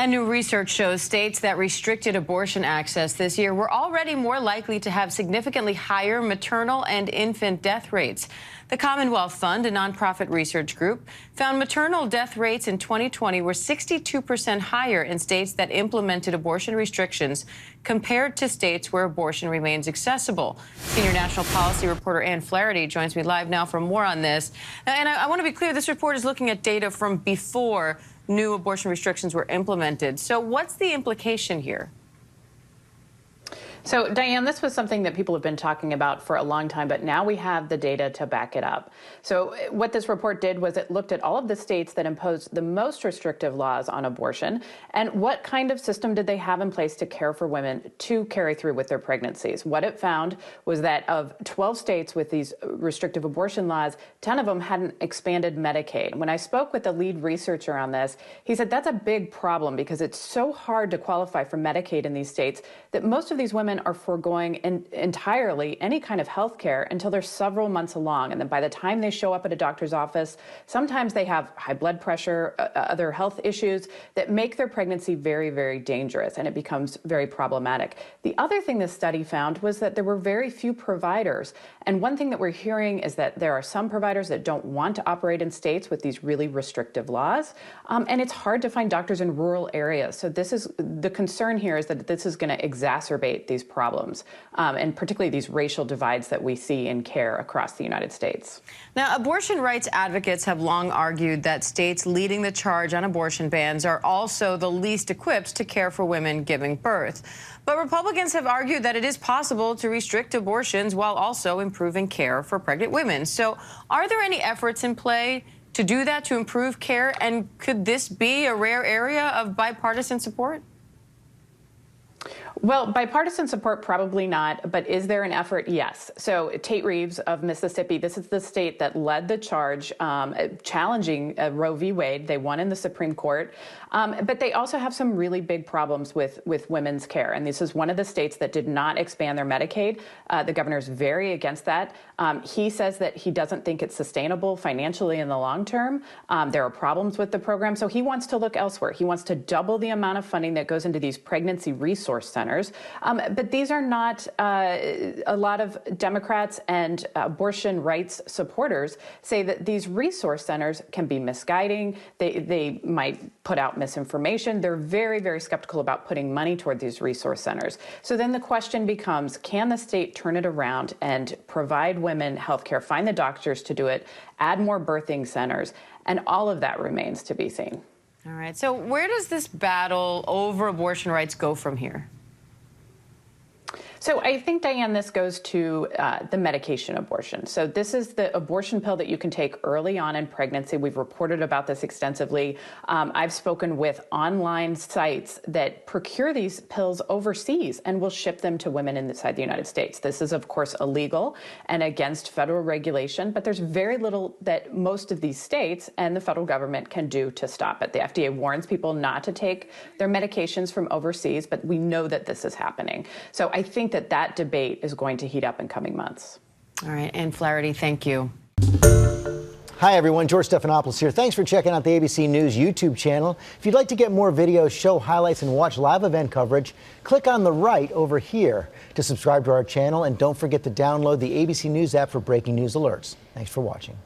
And new research shows states that restricted abortion access this year were already more likely to have significantly higher maternal and infant death rates. The Commonwealth Fund, a nonprofit research group, found maternal death rates in 2020 were 62% higher in states that implemented abortion restrictions compared to states where abortion remains accessible. Senior national policy reporter Ann Flaherty joins me live now for more on this. And I want to be clear, this report is looking at data from before new abortion restrictions were implemented. So what's the implication here? So, Diane, this was something that people have been talking about for a long time, but now we have the data to back it up. So what this report did was it looked at all of the states that imposed the most restrictive laws on abortion and what kind of system did they have in place to care for women to carry through with their pregnancies. What it found was that of 12 states with these restrictive abortion laws, 10 of them hadn't expanded Medicaid. When I spoke with the lead researcher on this, he said that's a big problem because it's so hard to qualify for Medicaid in these states that most of these women are foregoing entirely any kind of health care until they're several months along. And then by the time they show up at a doctor's office, sometimes they have high blood pressure, other health issues that make their pregnancy very, very dangerous, and it becomes very problematic. The other thing this study found was that there were very few providers. And one thing that we're hearing is that there are some providers that don't want to operate in states with these really restrictive laws. And it's hard to find doctors in rural areas. So this is the concern here, is that this is going to exacerbate these problems, and particularly these racial divides that we see in care across the United States. Now, abortion rights advocates have long argued that states leading the charge on abortion bans are also the least equipped to care for women giving birth. But Republicans have argued that it is possible to restrict abortions while also improving care for pregnant women. So are there any efforts in play to do that, to improve care? And could this be a rare area of bipartisan support? Well, bipartisan support, probably not, but is there an effort? Yes. So Tate Reeves of Mississippi, this is the state that led the charge challenging Roe v. Wade. They won in the Supreme Court, but they also have some really big problems with women's care. And this is one of the states that did not expand their Medicaid. The governor's very against that. He says that he doesn't think it's sustainable financially in the long term. There are problems with the program, so he wants to look elsewhere. He wants to double the amount of funding that goes into these pregnancy resource centers. But these are not a lot of Democrats and abortion rights supporters say that these resource centers can be misguiding. They might put out misinformation. They're very, very skeptical about putting money toward these resource centers. So then the question becomes, can the state turn it around and provide women health care, find the doctors to do it, add more birthing centers? And all of that remains to be seen. All right. So where does this battle over abortion rights go from here? So I think, Diane, this goes to the medication abortion. So this is the abortion pill that you can take early on in pregnancy. We've reported about this extensively. I've spoken with online sites that procure these pills overseas and will ship them to women inside the United States. This is, of course, illegal and against federal regulation, but there's very little that most of these states and the federal government can do to stop it. The FDA warns people not to take their medications from overseas, but we know that this is happening. So I think that debate is going to heat up in coming months. All right, Ann Flaherty, thank you. Hi, everyone. George Stephanopoulos here. Thanks for checking out the ABC News YouTube channel. If you'd like to get more videos, show highlights, and watch live event coverage, click on the right over here to subscribe to our channel. And don't forget to download the ABC News app for breaking news alerts. Thanks for watching.